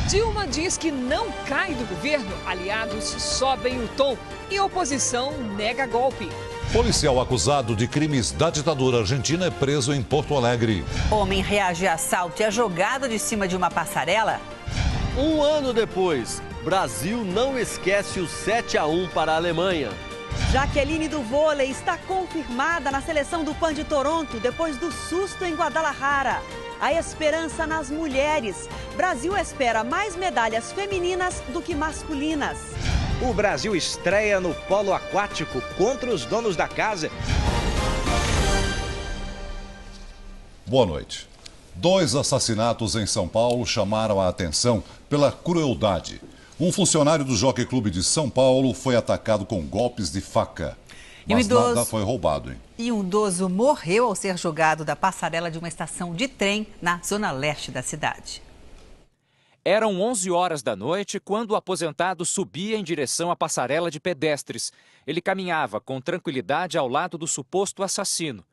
Dilma diz que não cai do governo, aliados sobem o tom e oposição nega golpe. Policial acusado de crimes da ditadura argentina é preso em Porto Alegre. Homem reage a assalto e é jogado de cima de uma passarela. Um ano depois, Brasil não esquece o 7-1 para a Alemanha. Jaqueline do vôlei está confirmada na seleção do PAN de Toronto depois do susto em Guadalajara. A esperança nas mulheres. Brasil espera mais medalhas femininas do que masculinas. O Brasil estreia no polo aquático contra os donos da casa. Boa noite. 2 assassinatos em São Paulo chamaram a atenção pela crueldade. Um funcionário do Jockey Clube de São Paulo foi atacado com golpes de faca. Mas nada foi roubado, hein? E um idoso morreu ao ser jogado da passarela de uma estação de trem na zona leste da cidade. Eram 11 horas da noite quando o aposentado subia em direção à passarela de pedestres. Ele caminhava com tranquilidade ao lado do suposto assassino.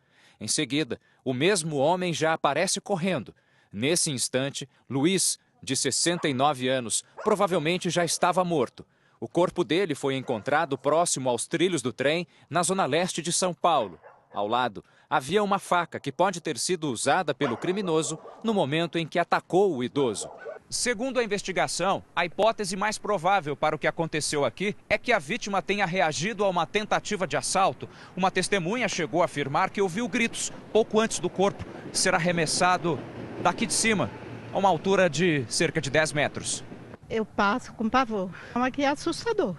Em seguida, o mesmo homem já aparece correndo. Nesse instante, Luiz, de 69 anos, provavelmente já estava morto. O corpo dele foi encontrado próximo aos trilhos do trem, na zona leste de São Paulo. Ao lado, havia uma faca que pode ter sido usada pelo criminoso no momento em que atacou o idoso. Segundo a investigação, a hipótese mais provável para o que aconteceu aqui é que a vítima tenha reagido a uma tentativa de assalto. Uma testemunha chegou a afirmar que ouviu gritos pouco antes do corpo ser arremessado daqui de cima, a uma altura de cerca de 10 metros. Eu passo com pavor. Aqui é assustador.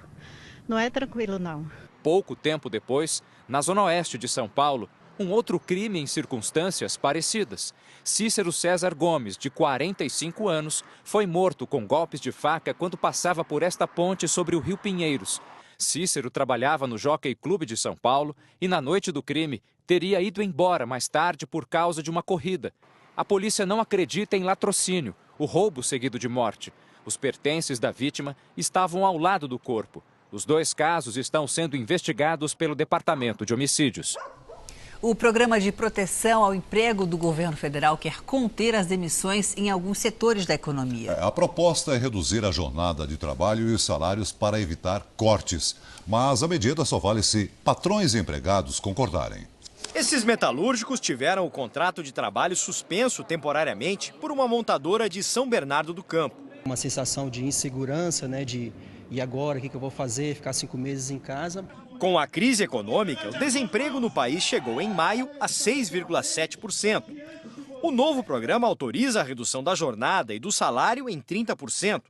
Não é tranquilo, não. Pouco tempo depois, na zona oeste de São Paulo, um outro crime em circunstâncias parecidas. Cícero César Gomes, de 45 anos, foi morto com golpes de faca quando passava por esta ponte sobre o Rio Pinheiros. Cícero trabalhava no Jockey Clube de São Paulo e, na noite do crime, teria ido embora mais tarde por causa de uma corrida. A polícia não acredita em latrocínio, o roubo seguido de morte. Os pertences da vítima estavam ao lado do corpo. Os 2 casos estão sendo investigados pelo Departamento de Homicídios. O Programa de Proteção ao Emprego do governo federal quer conter as demissões em alguns setores da economia. A proposta é reduzir a jornada de trabalho e os salários para evitar cortes. Mas a medida só vale se patrões e empregados concordarem. Esses metalúrgicos tiveram o contrato de trabalho suspenso temporariamente por uma montadora de São Bernardo do Campo. Uma sensação de insegurança, né, e agora, o que eu vou fazer? Ficar 5 meses em casa. Com a crise econômica, o desemprego no país chegou em maio a 6,7%. O novo programa autoriza a redução da jornada e do salário em 30%.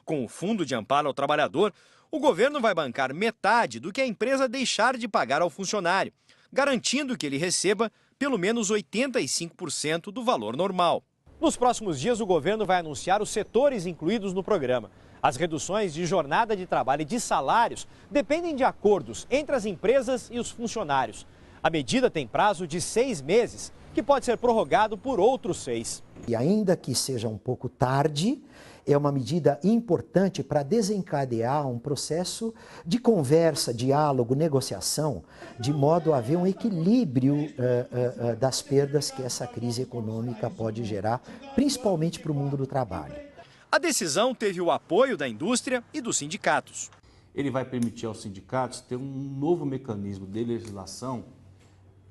Com o Fundo de Amparo ao Trabalhador, o governo vai bancar metade do que a empresa deixar de pagar ao funcionário, garantindo que ele receba pelo menos 85% do valor normal. Nos próximos dias, o governo vai anunciar os setores incluídos no programa. As reduções de jornada de trabalho e de salários dependem de acordos entre as empresas e os funcionários. A medida tem prazo de 6 meses, que pode ser prorrogado por outros 6. E ainda que seja um pouco tarde, é uma medida importante para desencadear um processo de conversa, diálogo, negociação, de modo a haver um equilíbrio das perdas que essa crise econômica pode gerar, principalmente para o mundo do trabalho. A decisão teve o apoio da indústria e dos sindicatos. Ele vai permitir aos sindicatos ter um novo mecanismo de legislação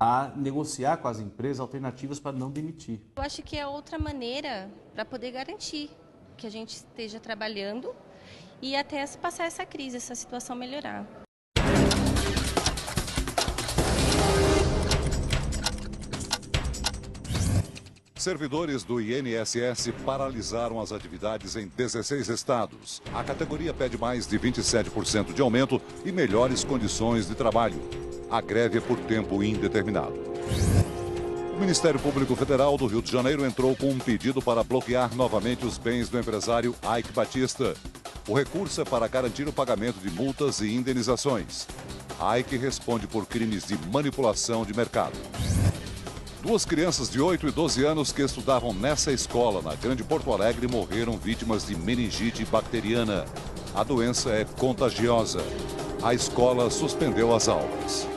a negociar com as empresas alternativas para não demitir. Eu acho que é outra maneira para poder garantir que a gente esteja trabalhando e até passar essa crise, essa situação melhorar. Servidores do INSS paralisaram as atividades em 16 estados. A categoria pede mais de 27% de aumento e melhores condições de trabalho. A greve é por tempo indeterminado. O Ministério Público Federal do Rio de Janeiro entrou com um pedido para bloquear novamente os bens do empresário Ike Batista. O recurso é para garantir o pagamento de multas e indenizações. Ike responde por crimes de manipulação de mercado. 2 crianças de 8 e 12 anos que estudavam nessa escola, na Grande Porto Alegre, morreram vítimas de meningite bacteriana. A doença é contagiosa. A escola suspendeu as aulas.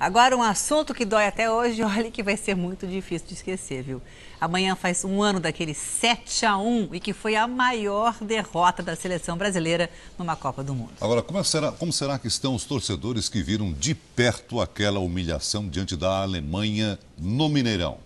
Agora, um assunto que dói até hoje, olha que vai ser muito difícil de esquecer, viu? Amanhã faz um ano daquele 7-1 e que foi a maior derrota da seleção brasileira numa Copa do Mundo. Agora, como será que estão os torcedores que viram de perto aquela humilhação diante da Alemanha no Mineirão?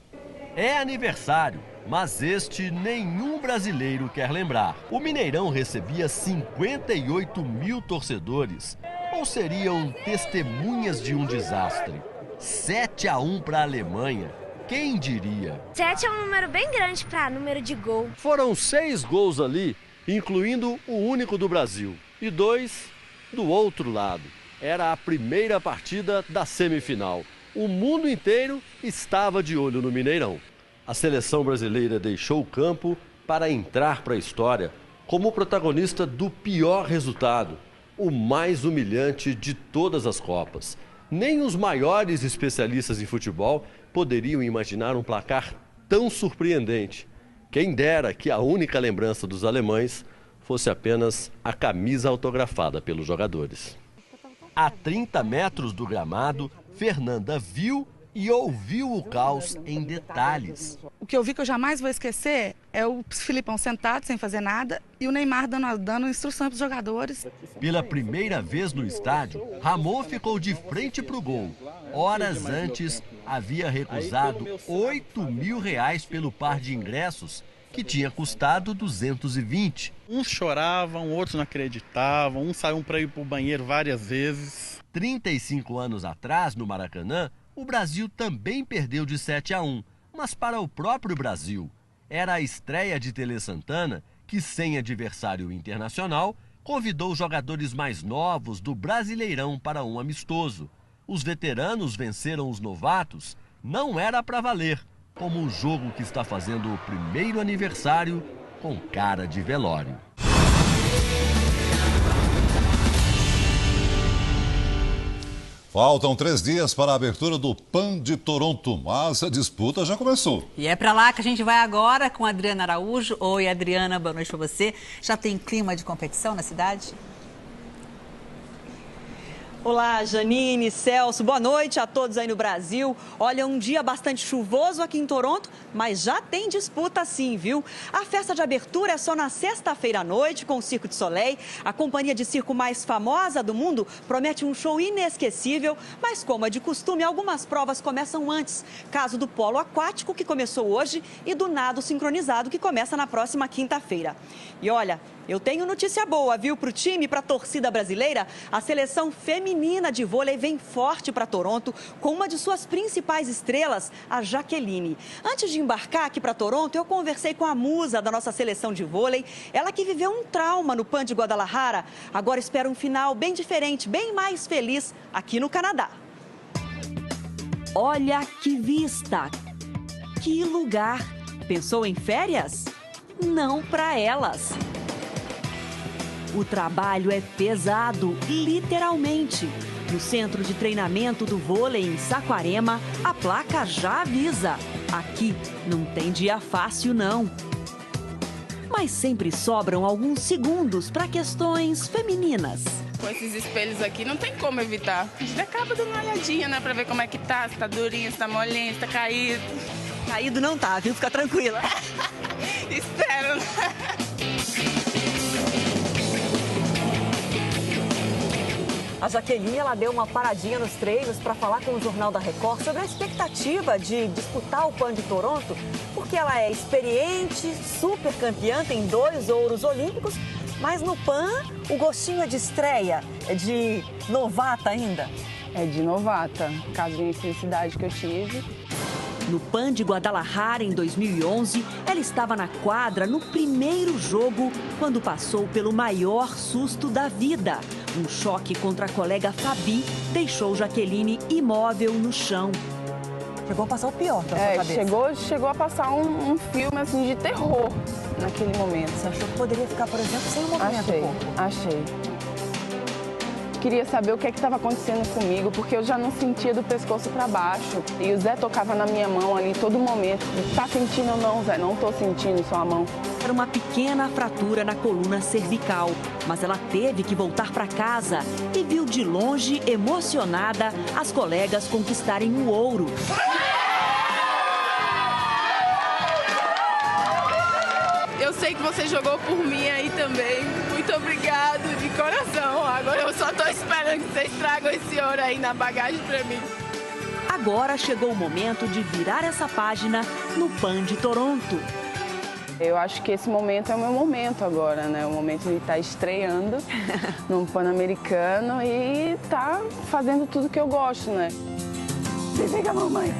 É aniversário, mas este nenhum brasileiro quer lembrar. O Mineirão recebia 58 mil torcedores, ou seriam testemunhas de um desastre. 7-1 para a Alemanha, quem diria? 7 é um número bem grande para número de gol. Foram 6 gols ali, incluindo o único do Brasil, e 2 do outro lado. Era a primeira partida da semifinal. O mundo inteiro estava de olho no Mineirão. A seleção brasileira deixou o campo para entrar para a história como protagonista do pior resultado, o mais humilhante de todas as Copas. Nem os maiores especialistas em futebol poderiam imaginar um placar tão surpreendente. Quem dera que a única lembrança dos alemães fosse apenas a camisa autografada pelos jogadores. A 30 metros do gramado, Fernanda viu e ouviu o caos em detalhes. O que eu vi que eu jamais vou esquecer é o Filipão sentado sem fazer nada e o Neymar dando instrução para os jogadores. Pela primeira vez no estádio, Ramon ficou de frente para o gol. Horas antes, havia recusado R$8.000 pelo par de ingressos, que tinha custado 220. Uns choravam, outros não acreditavam, uns saíam para ir para o banheiro várias vezes. 35 anos atrás, no Maracanã, o Brasil também perdeu de 7-1, mas para o próprio Brasil. Era a estreia de Tele Santana, que sem adversário internacional, convidou os jogadores mais novos do Brasileirão para um amistoso. Os veteranos venceram os novatos, não era para valer, como o jogo que está fazendo o primeiro aniversário com cara de velório. Faltam 3 dias para a abertura do PAN de Toronto, mas a disputa já começou. E é para lá que a gente vai agora com a Adriana Araújo. Oi, Adriana, boa noite para você. Já tem clima de competição na cidade? Olá, Janine, Celso, boa noite a todos aí no Brasil. Olha, um dia bastante chuvoso aqui em Toronto, mas já tem disputa sim, viu? A festa de abertura é só na sexta-feira à noite com o Cirque du Soleil. A companhia de circo mais famosa do mundo promete um show inesquecível, mas como é de costume, algumas provas começam antes. Caso do polo aquático, que começou hoje, e do nado sincronizado, que começa na próxima quinta-feira. E olha, eu tenho notícia boa, viu, para o time e para a torcida brasileira. A seleção feminina de vôlei vem forte para Toronto com uma de suas principais estrelas, a Jaqueline. Antes de embarcar aqui para Toronto, eu conversei com a musa da nossa seleção de vôlei. Ela que viveu um trauma no PAN de Guadalajara, agora espera um final bem diferente, bem mais feliz aqui no Canadá. Olha que vista! Que lugar! Pensou em férias? Não para elas. O trabalho é pesado, literalmente. No centro de treinamento do vôlei em Saquarema, a placa já avisa: aqui não tem dia fácil, não. Mas sempre sobram alguns segundos para questões femininas. Com esses espelhos aqui não tem como evitar. A gente acaba dando uma olhadinha, né, pra ver como é que tá, se tá durinho, se tá molinho, se tá caído. Caído não tá, viu? Fica tranquila. Espero, né? A Jaqueline, ela deu uma paradinha nos treinos para falar com o Jornal da Record sobre a expectativa de disputar o PAN de Toronto, porque ela é experiente, super campeã, tem 2 ouros olímpicos, mas no PAN o gostinho é de estreia, é de novata ainda. É de novata, caso de infelicidade que eu tive. No PAN de Guadalajara, em 2011, ela estava na quadra no primeiro jogo, quando passou pelo maior susto da vida. Um choque contra a colega Fabi deixou Jaqueline imóvel no chão. Chegou a passar o pior da sua cabeça. Chegou a passar um filme assim, de terror naquele momento. Você achou que poderia ficar, por exemplo, sem o movimento do corpo? Achei. Queria saber o que estava acontecendo comigo, porque eu já não sentia do pescoço para baixo. E o Zé tocava na minha mão ali todo momento. Tá sentindo ou não, Zé? Não tô sentindo sua mão. Era uma pequena fratura na coluna cervical, mas ela teve que voltar para casa e viu de longe, emocionada, as colegas conquistarem o ouro. Eu sei que você jogou por mim aí também. Muito obrigado, de coração. Agora eu só tô esperando que vocês tragam esse ouro aí na bagagem pra mim. Agora chegou o momento de virar essa página no PAN de Toronto. Eu acho que esse momento é o meu momento agora, né? O momento de estar estreando no Pan-Americano e estar fazendo tudo que eu gosto, né? Vem cá, mamãe!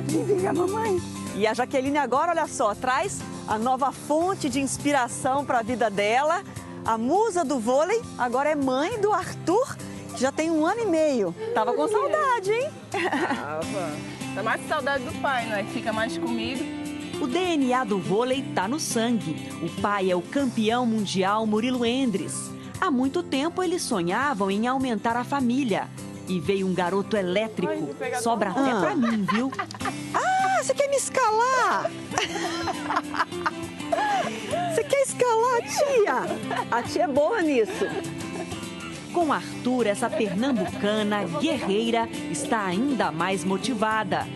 Vem cá, mamãe! E a Jaqueline agora, olha só, traz a nova fonte de inspiração para a vida dela. A musa do vôlei agora é mãe do Arthur, que já tem 1 ano e meio. Tava com saudade, hein? Tá mais com saudade do pai, né? Fica mais comigo. O DNA do vôlei tá no sangue. O pai é o campeão mundial Murilo Endres. Há muito tempo eles sonhavam em aumentar a família. E veio um garoto elétrico. Sobra até pra mim, viu? Ah, você quer me escalar? Você quer escalar, tia? A tia é boa nisso. Com Arthur, essa pernambucana guerreira está ainda mais motivada.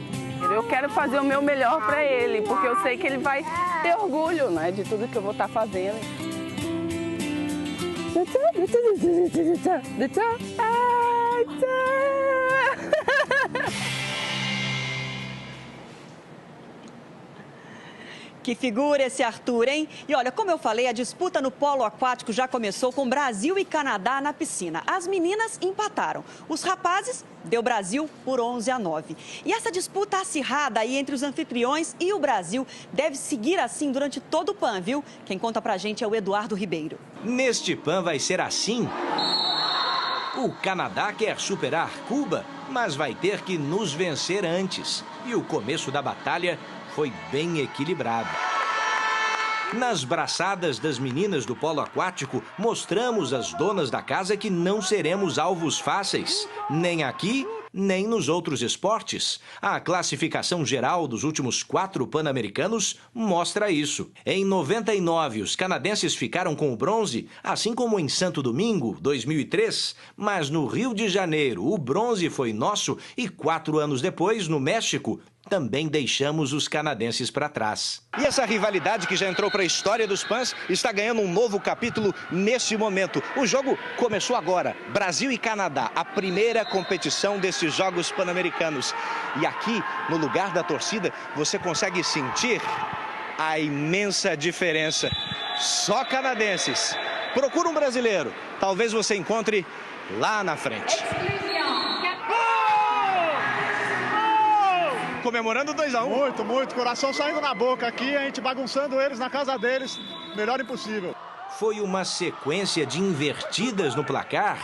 Eu quero fazer o meu melhor para ele, porque eu sei que ele vai ter orgulho, né, de tudo que eu vou estar fazendo. Que figura esse Arthur, hein? E olha, como eu falei, a disputa no polo aquático já começou com Brasil e Canadá na piscina. As meninas empataram. Os rapazes deu Brasil por 11-9. E essa disputa acirrada aí entre os anfitriões e o Brasil deve seguir assim durante todo o PAN, viu? Quem conta pra gente é o Eduardo Ribeiro. Neste PAN vai ser assim. O Canadá quer superar Cuba, mas vai ter que nos vencer antes. E o começo da batalha foi bem equilibrado. Nas braçadas das meninas do polo aquático, mostramos às donas da casa que não seremos alvos fáceis, nem aqui, nem nos outros esportes. A classificação geral dos últimos 4 pan-americanos mostra isso. Em 99, os canadenses ficaram com o bronze, assim como em Santo Domingo, 2003. Mas no Rio de Janeiro, o bronze foi nosso e 4 anos depois, no México, também deixamos os canadenses para trás. E essa rivalidade que já entrou para a história dos PANs está ganhando um novo capítulo neste momento. O jogo começou agora, Brasil e Canadá, a primeira competição desses Jogos Pan-Americanos. E aqui, no lugar da torcida, você consegue sentir a imensa diferença. Só canadenses. Procura um brasileiro, talvez você encontre lá na frente. Comemorando 2-1. Muito. Coração saindo na boca aqui, a gente bagunçando eles na casa deles. Melhor impossível. Foi uma sequência de invertidas no placar.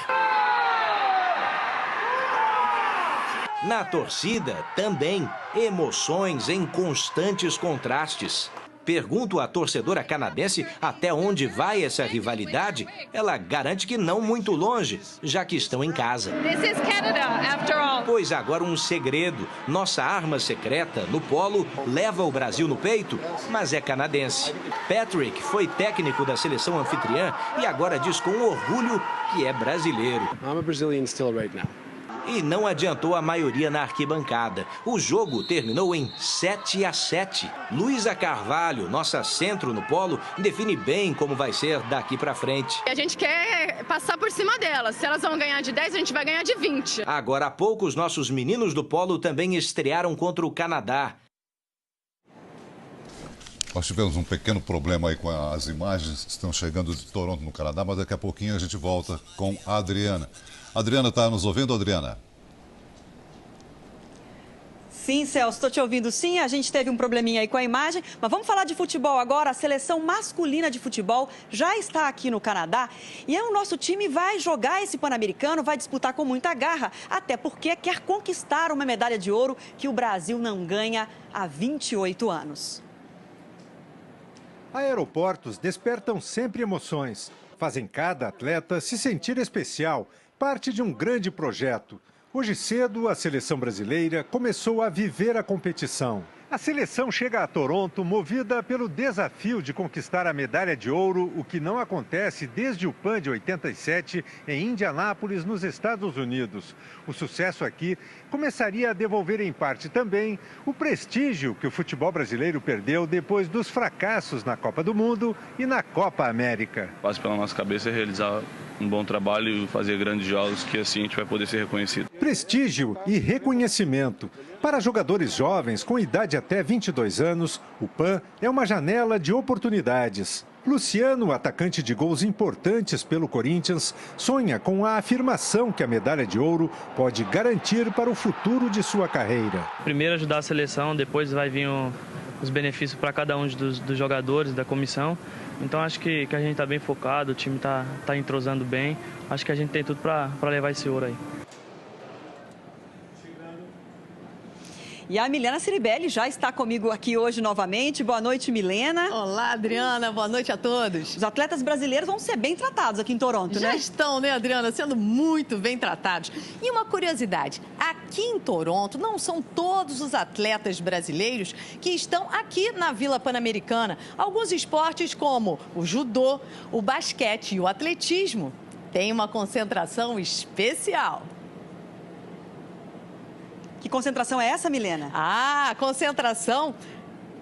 Na torcida, também, emoções em constantes contrastes. Pergunto à torcedora canadense até onde vai essa rivalidade. Ela garante que não muito longe, já que estão em casa. This is Canada, after all. Pois agora um segredo. Nossa arma secreta no polo leva o Brasil no peito, mas é canadense. Patrick foi técnico da seleção anfitriã e agora diz com orgulho que é brasileiro. I'm a Brazilian still right now. E não adiantou a maioria na arquibancada. O jogo terminou em 7-7. Luísa Carvalho, nossa centro no polo, define bem como vai ser daqui pra frente. A gente quer passar por cima delas. Se elas vão ganhar de 10, a gente vai ganhar de 20. Agora há pouco, os nossos meninos do polo também estrearam contra o Canadá. Nós tivemos um pequeno problema aí com as imagens que estão chegando de Toronto, no Canadá, mas daqui a pouquinho a gente volta com a Adriana. Adriana, está nos ouvindo, Adriana? Sim, Celso, estou te ouvindo sim. A gente teve um probleminha aí com a imagem, mas vamos falar de futebol agora. A seleção masculina de futebol já está aqui no Canadá e o nosso time vai jogar esse Pan-Americano, vai disputar com muita garra, até porque quer conquistar uma medalha de ouro que o Brasil não ganha há 28 anos. Aeroportos despertam sempre emoções, fazem cada atleta se sentir especial, parte de um grande projeto. Hoje cedo, a seleção brasileira começou a viver a competição. A seleção chega a Toronto movida pelo desafio de conquistar a medalha de ouro, o que não acontece desde o PAN de 87 em Indianápolis, nos Estados Unidos. O sucesso aqui começaria a devolver em parte também o prestígio que o futebol brasileiro perdeu depois dos fracassos na Copa do Mundo e na Copa América. Passa pela nossa cabeça realizar um bom trabalho e fazer grandes jogos, que assim a gente vai poder ser reconhecido. Prestígio e reconhecimento. Para jogadores jovens com idade até 22 anos, o PAN é uma janela de oportunidades. Luciano, atacante de gols importantes pelo Corinthians, sonha com a afirmação que a medalha de ouro pode garantir para o futuro de sua carreira. Primeiro ajudar a seleção, depois vai vir os benefícios para cada um dos jogadores, da comissão. Então acho que a gente está bem focado, o time está entrosando bem. Acho que a gente tem tudo para levar esse ouro aí. E a Milena Ciribelli já está comigo aqui hoje novamente. Boa noite, Milena. Olá, Adriana. Boa noite a todos. Os atletas brasileiros vão ser bem tratados aqui em Toronto, né? Já estão, né, Adriana? Sendo muito bem tratados. E uma curiosidade, aqui em Toronto não são todos os atletas brasileiros que estão aqui na Vila Pan-Americana. Alguns esportes como o judô, o basquete e o atletismo têm uma concentração especial. Que concentração é essa, Milena? A concentração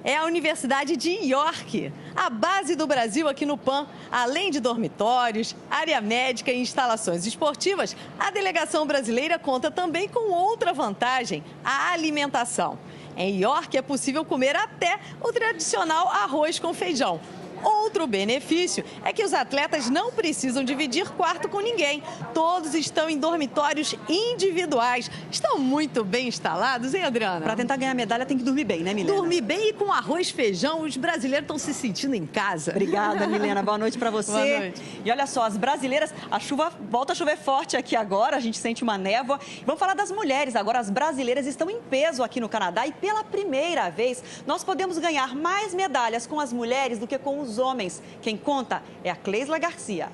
é a Universidade de York, a base do Brasil aqui no PAN. Além de dormitórios, área médica e instalações esportivas, a delegação brasileira conta também com outra vantagem, a alimentação. Em York é possível comer até o tradicional arroz com feijão. Outro benefício é que os atletas não precisam dividir quarto com ninguém. Todos estão em dormitórios individuais. Estão muito bem instalados, hein, Adriana? Para tentar ganhar medalha tem que dormir bem, né, Milena? Dormir bem e com arroz, feijão, os brasileiros estão se sentindo em casa. Obrigada, Milena. Boa noite para você. Boa noite. E olha só, as brasileiras, a chuva volta a chover forte aqui agora, a gente sente uma névoa. Vamos falar das mulheres agora. As brasileiras estão em peso aqui no Canadá e pela primeira vez nós podemos ganhar mais medalhas com as mulheres do que com os homens. Quem conta é a Cleisla Garcia.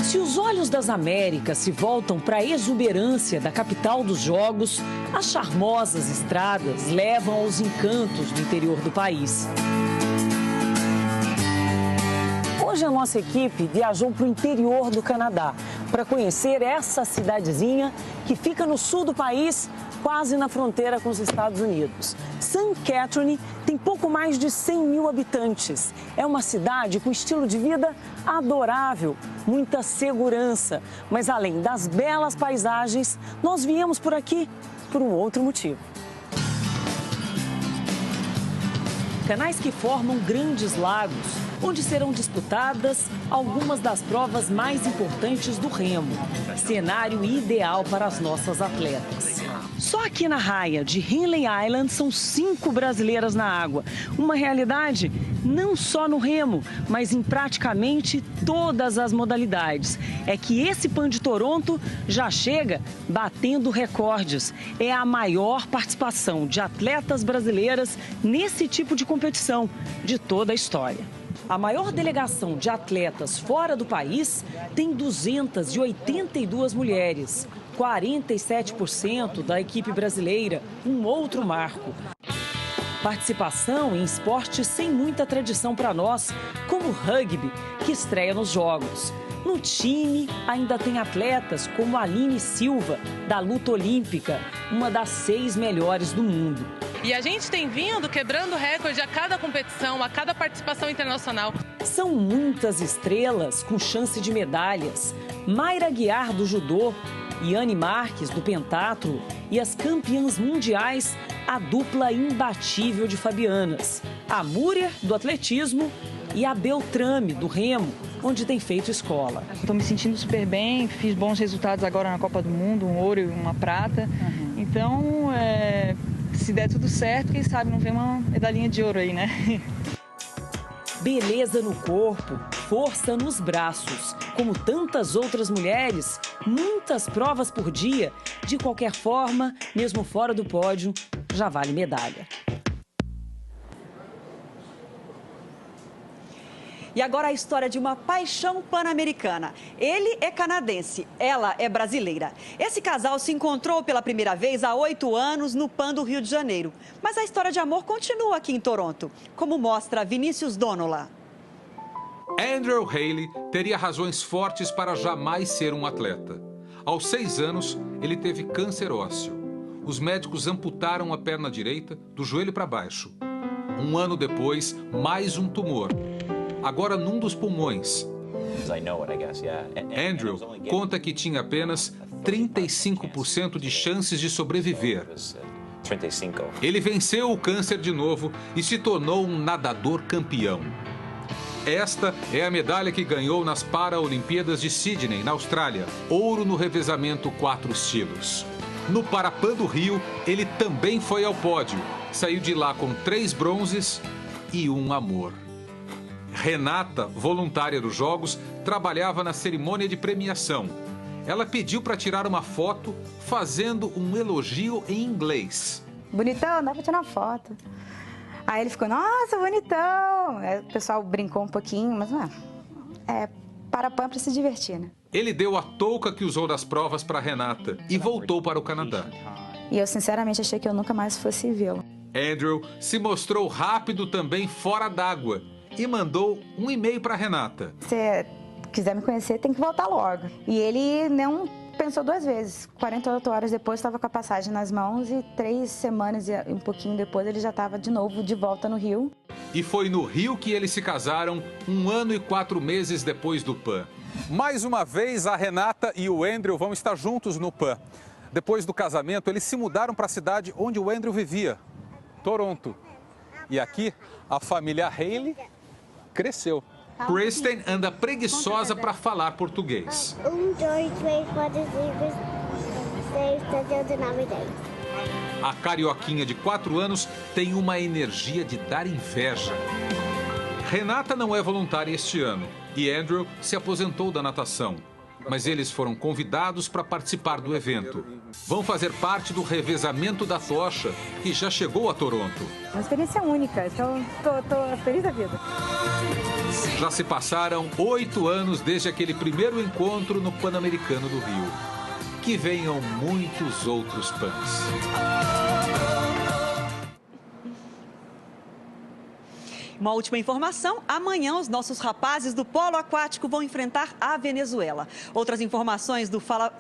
Se os olhos das Américas se voltam para a exuberância da capital dos jogos, as charmosas estradas levam aos encantos do interior do país. Hoje a nossa equipe viajou para o interior do Canadá para conhecer essa cidadezinha que fica no sul do país, quase na fronteira com os Estados Unidos. St. Catherine tem pouco mais de 100 mil habitantes. É uma cidade com estilo de vida adorável, muita segurança. Mas além das belas paisagens, nós viemos por aqui por um outro motivo. Canais que formam grandes lagos, onde serão disputadas algumas das provas mais importantes do remo. Cenário ideal para as nossas atletas. Só aqui na raia de Henley Island são 5 brasileiras na água. Uma realidade não só no remo, mas em praticamente todas as modalidades. É que esse PAN de Toronto já chega batendo recordes. É a maior participação de atletas brasileiras nesse tipo de competição de toda a história. A maior delegação de atletas fora do país tem 282 mulheres. 47% da equipe brasileira, um outro marco. Participação em esportes sem muita tradição para nós, como o rugby, que estreia nos Jogos. No time, ainda tem atletas como a Aline Silva, da luta olímpica, uma das 6 melhores do mundo. E a gente tem vindo quebrando recorde a cada competição, a cada participação internacional. São muitas estrelas com chance de medalhas. Mayra Guiar, do judô, Yane Marques, do pentatlo, e as campeãs mundiais, a dupla imbatível de fabianas. A Múria, do atletismo, e a Beltrame, do remo, onde tem feito escola. Estou me sentindo super bem, fiz bons resultados agora na Copa do Mundo, um ouro e uma prata. Então, se der tudo certo, quem sabe não vem uma medalhinha de ouro aí, né? Beleza no corpo, força nos braços. Como tantas outras mulheres, muitas provas por dia. De qualquer forma, mesmo fora do pódio, já vale medalha. E agora a história de uma paixão pan-americana. Ele é canadense, ela é brasileira. Esse casal se encontrou pela primeira vez há 8 anos no PAN do Rio de Janeiro. Mas a história de amor continua aqui em Toronto, como mostra Vinícius Donola. Andrew Haley teria razões fortes para jamais ser um atleta. Aos 6 anos, ele teve câncer ósseo. Os médicos amputaram a perna direita do joelho para baixo. 1 ano depois, mais um tumor. Agora num dos pulmões. Andrew conta que tinha apenas 35% de chances de sobreviver. Ele venceu o câncer de novo e se tornou um nadador campeão. Esta é a medalha que ganhou nas Paralimpíadas de Sydney, na Austrália. Ouro no revezamento 4 estilos. No Parapan do Rio, ele também foi ao pódio. Saiu de lá com 3 bronzes e um amor. Renata, voluntária dos Jogos, trabalhava na cerimônia de premiação. Ela pediu para tirar uma foto fazendo um elogio em inglês. Bonitão, dá para tirar uma foto. Aí ele ficou, nossa, bonitão. Aí o pessoal brincou um pouquinho, mas não é Parapan para se divertir, né? Ele deu a touca que usou nas provas para Renata e voltou para o Canadá. E eu sinceramente achei que eu nunca mais fosse vê-lo. Andrew se mostrou rápido também fora d'água e mandou um e-mail para Renata. Se você quiser me conhecer, tem que voltar logo. E ele não pensou 2 vezes. 48 horas depois estava com a passagem nas mãos e 3 semanas e um pouquinho depois ele já estava de novo de volta no Rio. E foi no Rio que eles se casaram 1 ano e 4 meses depois do PAN. Mais uma vez, a Renata e o Andrew vão estar juntos no PAN. Depois do casamento, eles se mudaram para a cidade onde o Andrew vivia, Toronto. E aqui, a família Haley cresceu. Kristen anda preguiçosa para falar português. 1, 2, 3, 4, 5, 6, 7, 8, 9, 10. A carioquinha de 4 anos tem uma energia de dar inveja. Renata não é voluntária este ano e Andrew se aposentou da natação. Mas eles foram convidados para participar do evento. Vão fazer parte do revezamento da tocha, que já chegou a Toronto. Uma experiência única, então tô feliz da vida. Já se passaram 8 anos desde aquele primeiro encontro no Pan-Americano do Rio. Que venham muitos outros PANs. Uma última informação, amanhã os nossos rapazes do polo aquático vão enfrentar a Venezuela. Outras informações do PAN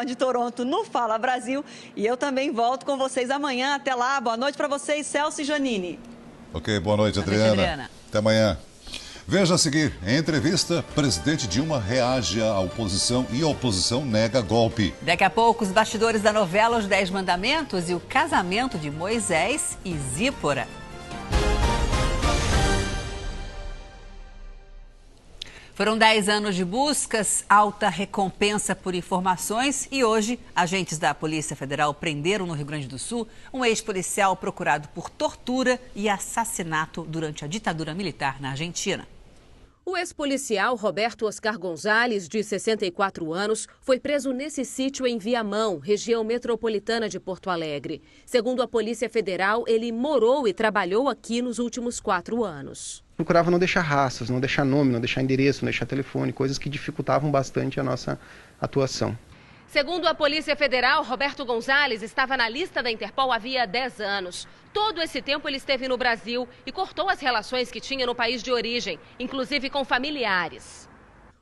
de Toronto no Fala Brasil. E eu também volto com vocês amanhã. Até lá, boa noite para vocês, Celso e Janine. Ok, boa noite, Adriana. Até amanhã. Veja a seguir, em entrevista, presidente Dilma reage à oposição e a oposição nega golpe. Daqui a pouco, os bastidores da novela Os 10 Mandamentos e o casamento de Moisés e Zípora. Foram 10 anos de buscas, alta recompensa por informações e hoje, agentes da Polícia Federal prenderam no Rio Grande do Sul um ex-policial procurado por tortura e assassinato durante a ditadura militar na Argentina. O ex-policial Roberto Oscar Gonzalez, de 64 anos, foi preso nesse sítio em Viamão, região metropolitana de Porto Alegre. Segundo a Polícia Federal, ele morou e trabalhou aqui nos últimos 4 anos. Procurava não deixar rastros, não deixar nome, não deixar endereço, não deixar telefone, coisas que dificultavam bastante a nossa atuação. Segundo a Polícia Federal, Roberto Gonzalez estava na lista da Interpol havia 10 anos. Todo esse tempo ele esteve no Brasil e cortou as relações que tinha no país de origem, inclusive com familiares.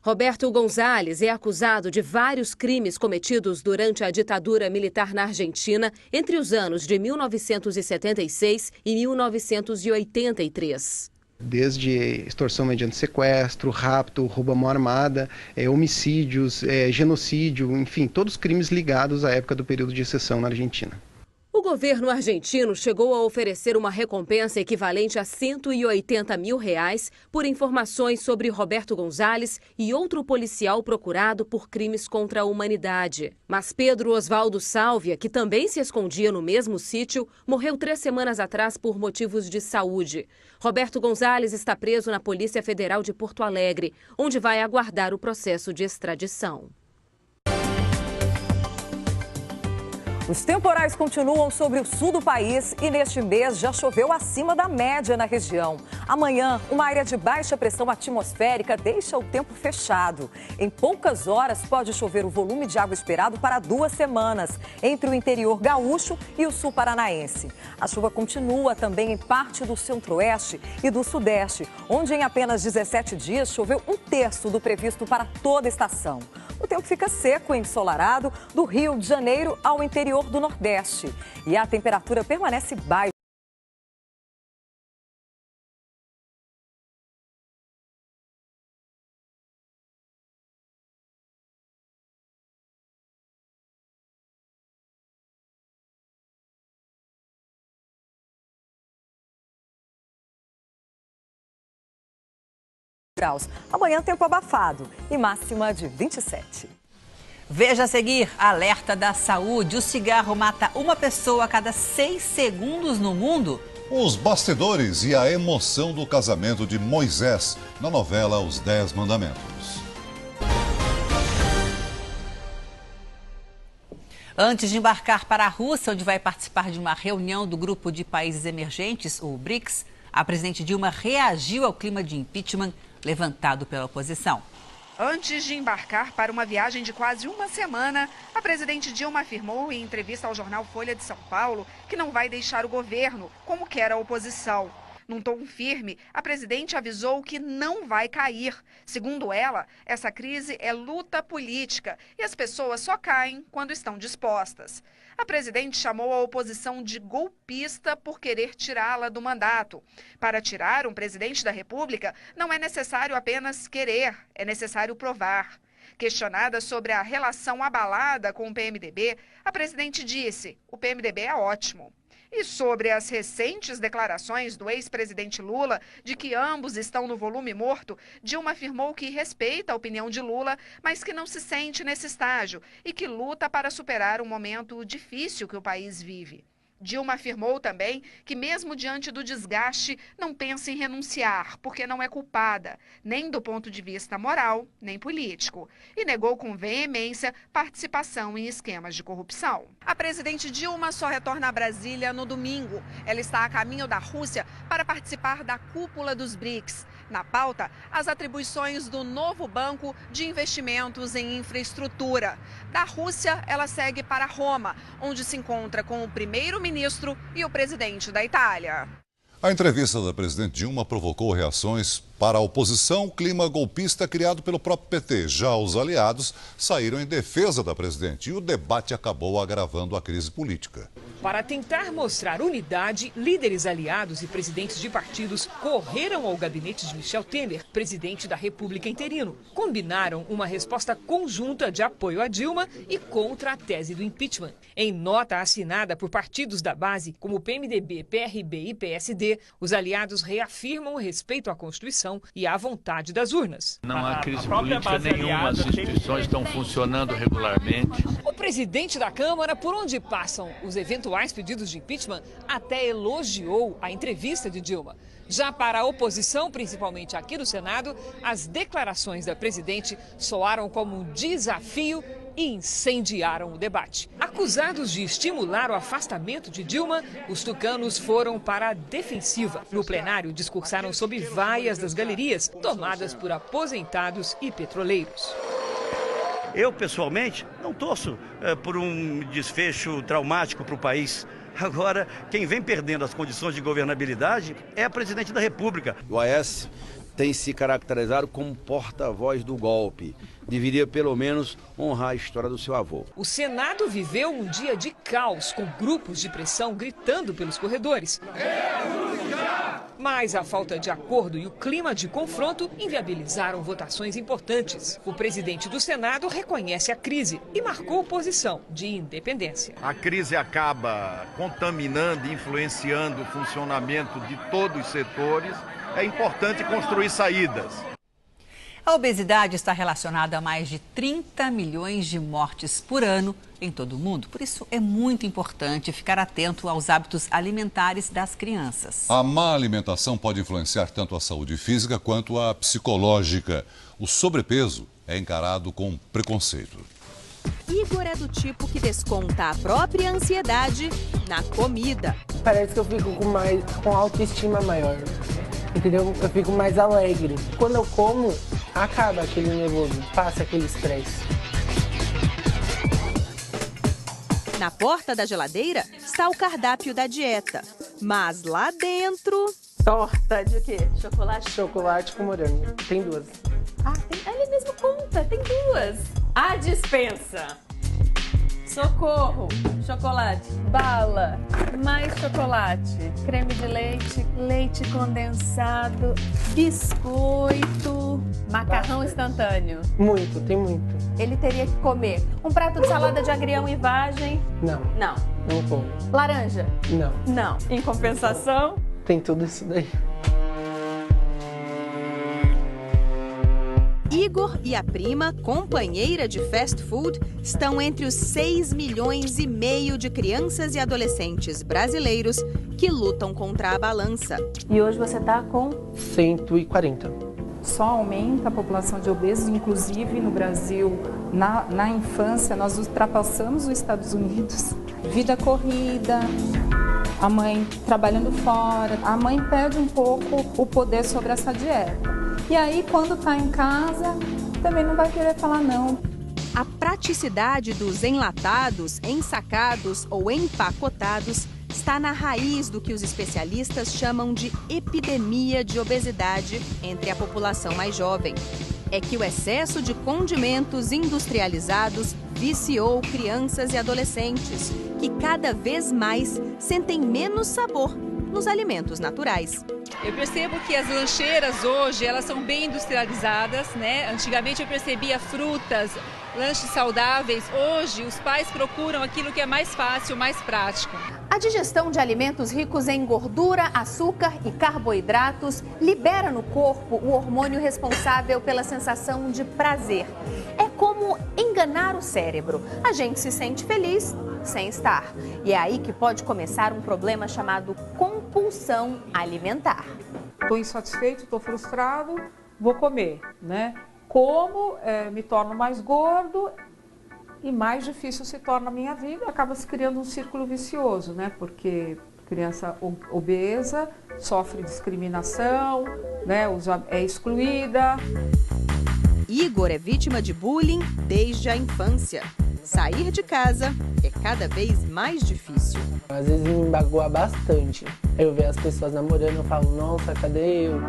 Roberto Gonzalez é acusado de vários crimes cometidos durante a ditadura militar na Argentina entre os anos de 1976 e 1983. Desde extorsão mediante sequestro, rapto, roubo à mão armada, homicídios, genocídio, enfim, todos os crimes ligados à época do período de exceção na Argentina. O governo argentino chegou a oferecer uma recompensa equivalente a R$180 mil por informações sobre Roberto Gonzalez e outro policial procurado por crimes contra a humanidade. Mas Pedro Osvaldo Sálvia, que também se escondia no mesmo sítio, morreu 3 semanas atrás por motivos de saúde. Roberto Gonzalez está preso na Polícia Federal de Porto Alegre, onde vai aguardar o processo de extradição. Os temporais continuam sobre o sul do país e neste mês já choveu acima da média na região. Amanhã, uma área de baixa pressão atmosférica deixa o tempo fechado. Em poucas horas pode chover o volume de água esperado para 2 semanas, entre o interior gaúcho e o sul paranaense. A chuva continua também em parte do centro-oeste e do sudeste, onde em apenas 17 dias choveu 1/3 do previsto para toda a estação. O tempo fica seco e ensolarado do Rio de Janeiro ao interior do Nordeste. E a temperatura permanece baixa. Amanhã, tempo abafado e máxima de 27. Veja a seguir, alerta da saúde. O cigarro mata uma pessoa a cada 6 segundos no mundo. Os bastidores e a emoção do casamento de Moisés na novela Os 10 Mandamentos. Antes de embarcar para a Rússia, onde vai participar de uma reunião do grupo de países emergentes, o BRICS, a presidente Dilma reagiu ao clima de impeachment levantado pela oposição. Antes de embarcar para uma viagem de quase uma semana, a presidente Dilma afirmou em entrevista ao jornal Folha de São Paulo que não vai deixar o governo, como quer a oposição. Num tom firme, a presidente avisou que não vai cair. Segundo ela, essa crise é luta política e as pessoas só caem quando estão dispostas. A presidente chamou a oposição de golpista por querer tirá-la do mandato. Para tirar um presidente da República, não é necessário apenas querer, é necessário provar. Questionada sobre a relação abalada com o PMDB, a presidente disse: o PMDB é ótimo. E sobre as recentes declarações do ex-presidente Lula de que ambos estão no volume morto, Dilma afirmou que respeita a opinião de Lula, mas que não se sente nesse estágio e que luta para superar um momento difícil que o país vive. Dilma afirmou também que, mesmo diante do desgaste, não pensa em renunciar, porque não é culpada, nem do ponto de vista moral, nem político. E negou com veemência participação em esquemas de corrupção. A presidente Dilma só retorna a Brasília no domingo. Ela está a caminho da Rússia para participar da cúpula dos BRICS. Na pauta, as atribuições do novo banco de investimentos em infraestrutura. Da Rússia, ela segue para Roma, onde se encontra com o primeiro-ministro e o presidente da Itália. A entrevista da presidente Dilma provocou reações para a oposição, clima golpista criado pelo próprio PT. Já os aliados saíram em defesa da presidente e o debate acabou agravando a crise política. Para tentar mostrar unidade, líderes aliados e presidentes de partidos correram ao gabinete de Michel Temer, presidente da República interino. Combinaram uma resposta conjunta de apoio a Dilma e contra a tese do impeachment. Em nota assinada por partidos da base, como PMDB, PRB e PSD, os aliados reafirmam o respeito à Constituição e à vontade das urnas. Não há crise política nenhuma, as instituições estão funcionando regularmente. O presidente da Câmara, por onde passam os eventuais pedidos de impeachment, até elogiou a entrevista de Dilma. Já para a oposição, principalmente aqui do Senado, as declarações da presidente soaram como um desafio e incendiaram o debate. Acusados de estimular o afastamento de Dilma, os tucanos foram para a defensiva. No plenário, discursaram sob vaias das galerias, tomadas por aposentados e petroleiros. Eu, pessoalmente, não torço por um desfecho traumático para o país. Agora, quem vem perdendo as condições de governabilidade é a presidente da República. O Aécio tem se caracterizado como porta-voz do golpe. Deveria, pelo menos, honrar a história do seu avô. O Senado viveu um dia de caos, com grupos de pressão gritando pelos corredores. Mas a falta de acordo e o clima de confronto inviabilizaram votações importantes. O presidente do Senado reconhece a crise e marcou posição de independência. A crise acaba contaminando e influenciando o funcionamento de todos os setores. É importante construir saídas. A obesidade está relacionada a mais de 30 milhões de mortes por ano em todo o mundo. Por isso, é muito importante ficar atento aos hábitos alimentares das crianças. A má alimentação pode influenciar tanto a saúde física quanto a psicológica. O sobrepeso é encarado com preconceito. Igor é do tipo que desconta a própria ansiedade na comida. Parece que eu fico com autoestima maior, entendeu? Eu fico mais alegre. Quando eu como, acaba aquele nervoso, passa aquele estresse. Na porta da geladeira está o cardápio da dieta, mas lá dentro... Torta de quê? Chocolate? Chocolate com morango. Tem 2. Ele mesmo conta, tem 2. A dispensa. Socorro, chocolate, bala, mais chocolate, creme de leite, leite condensado, biscoito, macarrão instantâneo. Muito, tem muito. Ele teria que comer um prato de salada de agrião e vagem. Não. Não. Não como. Laranja. Não. Não. Em compensação... Tem tudo isso daí. Igor e a prima, companheira de fast food, estão entre os 6,5 milhões de crianças e adolescentes brasileiros que lutam contra a balança. E hoje você está com? 140. Só aumenta a população de obesos, inclusive no Brasil, na infância, nós ultrapassamos os Estados Unidos. Vida corrida, a mãe trabalhando fora, a mãe perde um pouco o poder sobre essa dieta. E aí, quando está em casa, também não vai querer falar não. A praticidade dos enlatados, ensacados ou empacotados está na raiz do que os especialistas chamam de epidemia de obesidade entre a população mais jovem. É que o excesso de condimentos industrializados viciou crianças e adolescentes, que cada vez mais sentem menos sabor nos alimentos naturais. Eu percebo que as lancheiras hoje, elas são bem industrializadas, né? Antigamente eu percebia frutas, lanches saudáveis. Hoje os pais procuram aquilo que é mais fácil, mais prático. A digestão de alimentos ricos em gordura, açúcar e carboidratos libera no corpo o hormônio responsável pela sensação de prazer. É como enganar o cérebro. A gente se sente feliz sem estar. E é aí que pode começar um problema chamado compulsão alimentar. Estou insatisfeito, estou frustrado, vou comer, né? Como, me torno mais gordo e mais difícil se torna a minha vida. Acaba se criando um círculo vicioso, né? Porque criança obesa sofre discriminação, né? É excluída. Igor é vítima de bullying desde a infância. Sair de casa é cada vez mais difícil. Às vezes me magoa bastante. Eu vejo as pessoas namorando, eu falo, nossa, cadê eu?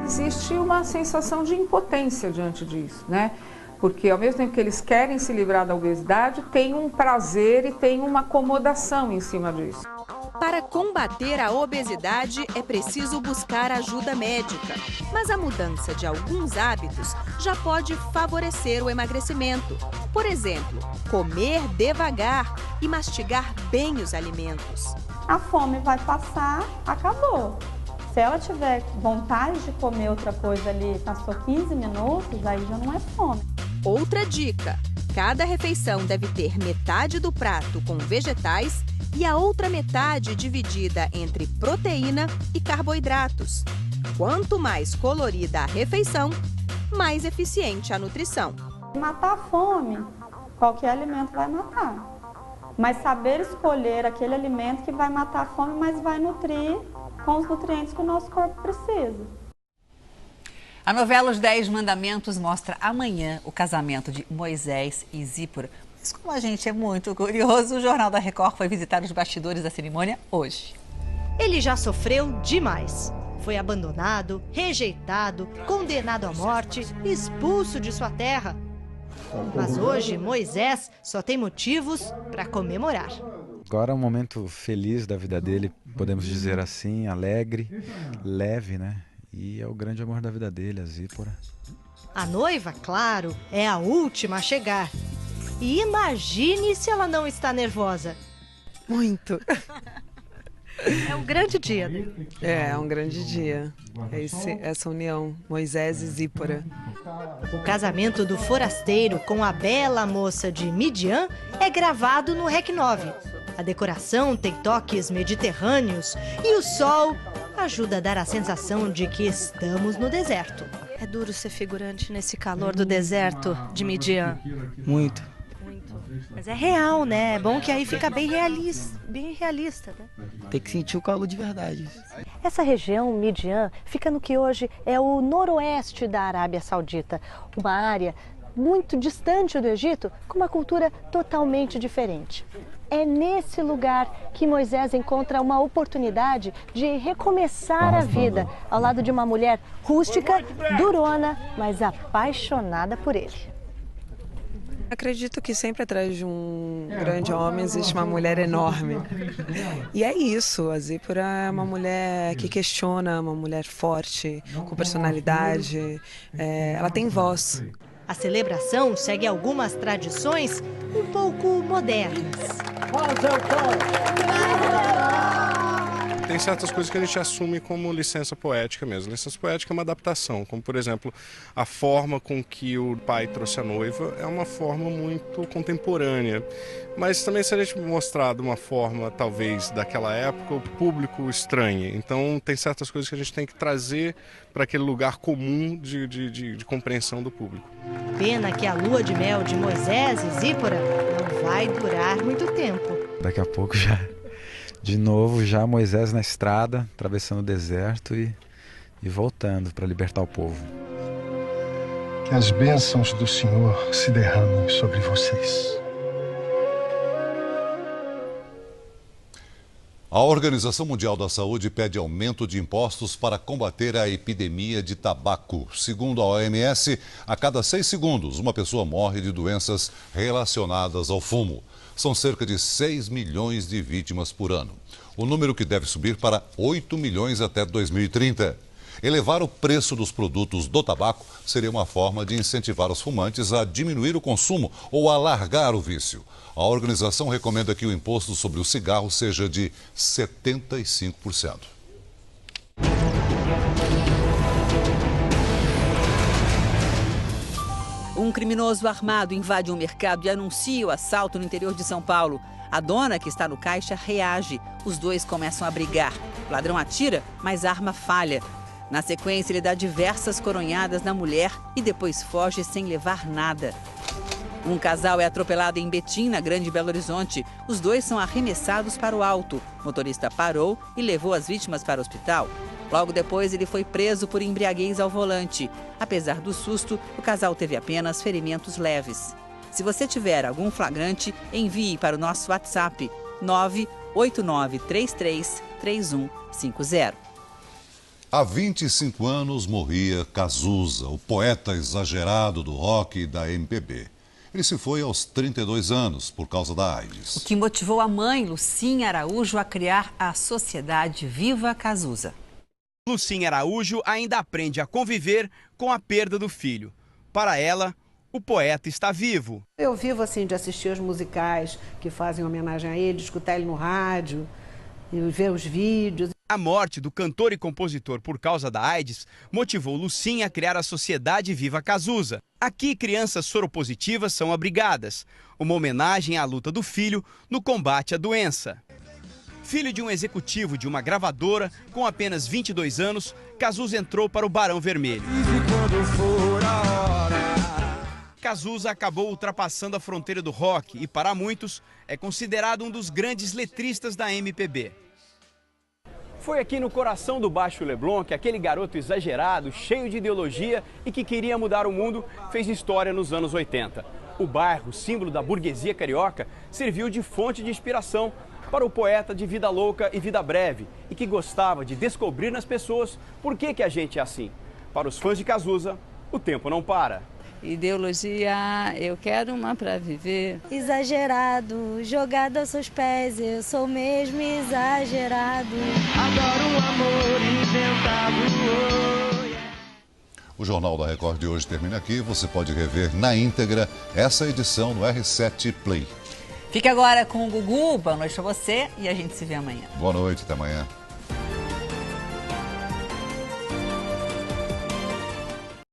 Existe uma sensação de impotência diante disso, né? Porque ao mesmo tempo que eles querem se livrar da obesidade, tem um prazer e tem uma acomodação em cima disso. Para combater a obesidade, é preciso buscar ajuda médica. Mas a mudança de alguns hábitos já pode favorecer o emagrecimento. Por exemplo, comer devagar e mastigar bem os alimentos. A fome vai passar, acabou. Se ela tiver vontade de comer outra coisa ali, passou 15 minutos, aí já não é fome. Outra dica: cada refeição deve ter metade do prato com vegetais e a outra metade dividida entre proteína e carboidratos. Quanto mais colorida a refeição, mais eficiente a nutrição. Matar a fome, qualquer alimento vai matar. Mas saber escolher aquele alimento que vai matar a fome, mas vai nutrir com os nutrientes que o nosso corpo precisa. A novela Os 10 Mandamentos mostra amanhã o casamento de Moisés e Zípora. Mas como a gente é muito curioso, o Jornal da Record foi visitar os bastidores da cerimônia hoje. Ele já sofreu demais. Foi abandonado, rejeitado, condenado à morte, expulso de sua terra. Mas hoje, Moisés só tem motivos para comemorar. Agora é um momento feliz da vida dele, podemos dizer assim, alegre, leve, né? E é o grande amor da vida dele, a Zípora. A noiva, claro, é a última a chegar. E imagine se ela não está nervosa. Muito. É um grande dia, né? É um grande dia. Essa união, Moisés e Zípora. O casamento do forasteiro com a bela moça de Midian é gravado no REC 9. A decoração tem toques mediterrâneos e o sol ajuda a dar a sensação de que estamos no deserto. É duro ser figurante nesse calor do deserto de Midian. Muito. Mas é real, né? É bom que aí fica bem realista, né? Tem que sentir o calor de verdade. Essa região, Midian, fica no que hoje é o noroeste da Arábia Saudita. Uma área muito distante do Egito, com uma cultura totalmente diferente. É nesse lugar que Moisés encontra uma oportunidade de recomeçar a vida ao lado de uma mulher rústica, durona, mas apaixonada por ele. Acredito que sempre atrás de um grande homem existe uma mulher enorme. E é isso, a Zípora é uma mulher que questiona, uma mulher forte, com personalidade, ela tem voz. A celebração segue algumas tradições um pouco modernas. Tem certas coisas que a gente assume como licença poética mesmo. Licença poética é uma adaptação, como por exemplo, a forma com que o pai trouxe a noiva é uma forma muito contemporânea. Mas também se a gente mostrar de uma forma, talvez, daquela época, o público estranha. Então tem certas coisas que a gente tem que trazer para aquele lugar comum de compreensão do público. Pena que a lua de mel de Moisés e Zípora não vai durar muito tempo. Daqui a pouco já... De novo, já Moisés na estrada, atravessando o deserto e voltando para libertar o povo. Que as bênçãos do Senhor se derramem sobre vocês. A Organização Mundial da Saúde pede aumento de impostos para combater a epidemia de tabaco. Segundo a OMS, a cada 6 segundos, uma pessoa morre de doenças relacionadas ao fumo. São cerca de 6 milhões de vítimas por ano. O número que deve subir para 8 milhões até 2030. Elevar o preço dos produtos do tabaco seria uma forma de incentivar os fumantes a diminuir o consumo ou a largar o vício. A organização recomenda que o imposto sobre o cigarro seja de 75%. Um criminoso armado invade um mercado e anuncia o assalto no interior de São Paulo. A dona, que está no caixa, reage. Os dois começam a brigar. O ladrão atira, mas a arma falha. Na sequência, ele dá diversas coronhadas na mulher e depois foge sem levar nada. Um casal é atropelado em Betim, na Grande Belo Horizonte. Os dois são arremessados para o alto. O motorista parou e levou as vítimas para o hospital. Logo depois, ele foi preso por embriaguez ao volante. Apesar do susto, o casal teve apenas ferimentos leves. Se você tiver algum flagrante, envie para o nosso WhatsApp 989333150. Há 25 anos morria Cazuza, o poeta exagerado do rock e da MPB. Ele se foi aos 32 anos por causa da AIDS. O que motivou a mãe, Lucinha Araújo, a criar a Sociedade Viva Cazuza. Lucinha Araújo ainda aprende a conviver com a perda do filho. Para ela, o poeta está vivo. Eu vivo assim de assistir os musicais que fazem homenagem a ele, escutar ele no rádio, e ver os vídeos. A morte do cantor e compositor por causa da AIDS motivou Lucinha a criar a Sociedade Viva Cazuza. Aqui, crianças soropositivas são abrigadas, uma homenagem à luta do filho no combate à doença. Filho de um executivo de uma gravadora, com apenas 22 anos, Cazuza entrou para o Barão Vermelho. Cazuza acabou ultrapassando a fronteira do rock e, para muitos, é considerado um dos grandes letristas da MPB. Foi aqui no coração do Baixo Leblon que aquele garoto exagerado, cheio de ideologia e que queria mudar o mundo, fez história nos anos 80. O bairro, símbolo da burguesia carioca, serviu de fonte de inspiração para o poeta de vida louca e vida breve e que gostava de descobrir nas pessoas por que a gente é assim. Para os fãs de Cazuza, o tempo não para. Ideologia, eu quero uma para viver. Exagerado, jogado aos seus pés, eu sou mesmo exagerado. Adoro um amor inventado. O Jornal da Record de hoje termina aqui. Você pode rever na íntegra essa edição no R7 Play. Fique agora com o Gugu. Boa noite para você e a gente se vê amanhã. Boa noite, até amanhã.